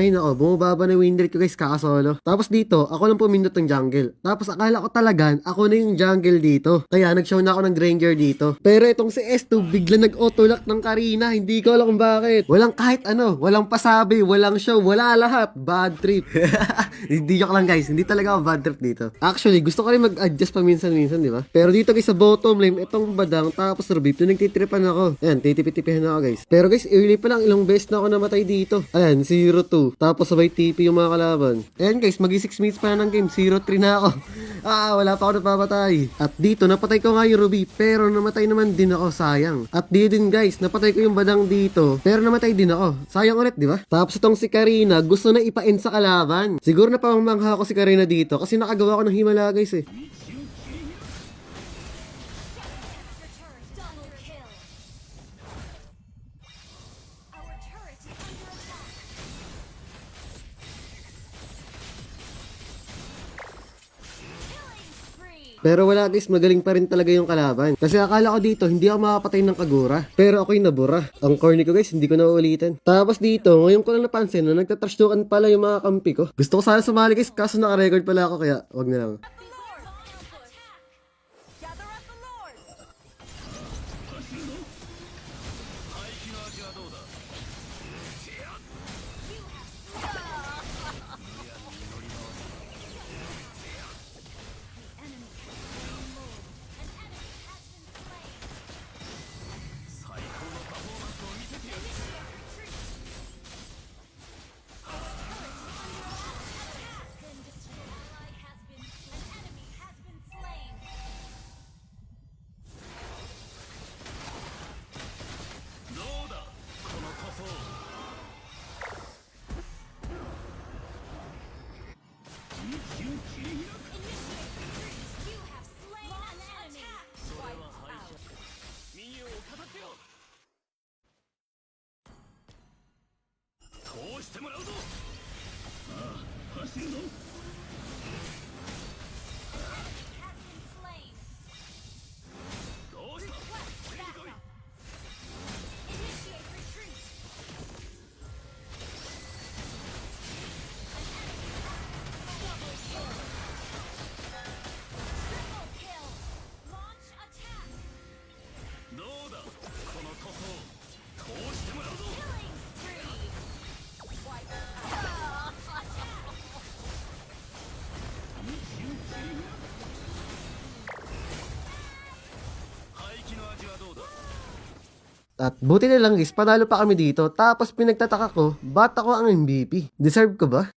Ay nako, bumababa na win rate ko guys, kakasolo. Tapos dito, ako lang pumindot ng jungle. Tapos akala ko talaga, ako na yung jungle dito. Kaya nag-show na ako ng Granger dito. Pero itong si S2, bigla nag-autolock ng Karina. Hindi ko alam kung bakit. Walang kahit ano, walang pasabi, walang show, wala lahat. Bad trip. Hindi joke lang guys, hindi talaga ako bad trip dito. Actually, gusto ko rin mag-adjust paminsan-minsan, di ba? Pero dito guys sa bottom lane, itong badang, tapos Rubip, na nagtitripan ako. Ayan, titipitipihan ako guys. Pero guys, early pa lang, ilang beses na ako namatay dito. Ayan, 0-2. Tapos sabay TP yung mga kalaban. Ayan guys, magi 6 minutes pa na ng game, 0-3 na ako. Wala pa ako napapatay. At dito, napatay ko nga yung Ruby, pero namatay naman din ako, sayang. At di din guys, napatay ko yung badang dito, pero namatay din ako. Sayang ulit, di ba? Tapos itong si Karina, gusto na ipa-end sa kalaban. Siguro na pamangmangha ko si Karina dito, kasi nakagawa ko ng himala guys eh. Pero wala guys, magaling pa rin talaga yung kalaban. Kasi akala ko dito, hindi ako makapatay ng Kagura. Pero ako'y nabura. Ang corny ko guys, hindi ko na uulitin. Tapos dito, ngayon ko lang napansin na nagtatrashdukan pala yung mga kampi ko. Gusto ko sana sumali guys, kaso naka-record pala ako, kaya wag na lang. At buti na lang guys, panalo pa kami dito. Tapos pinagtataka ko, ba't ako ang MVP? Deserve ko ba?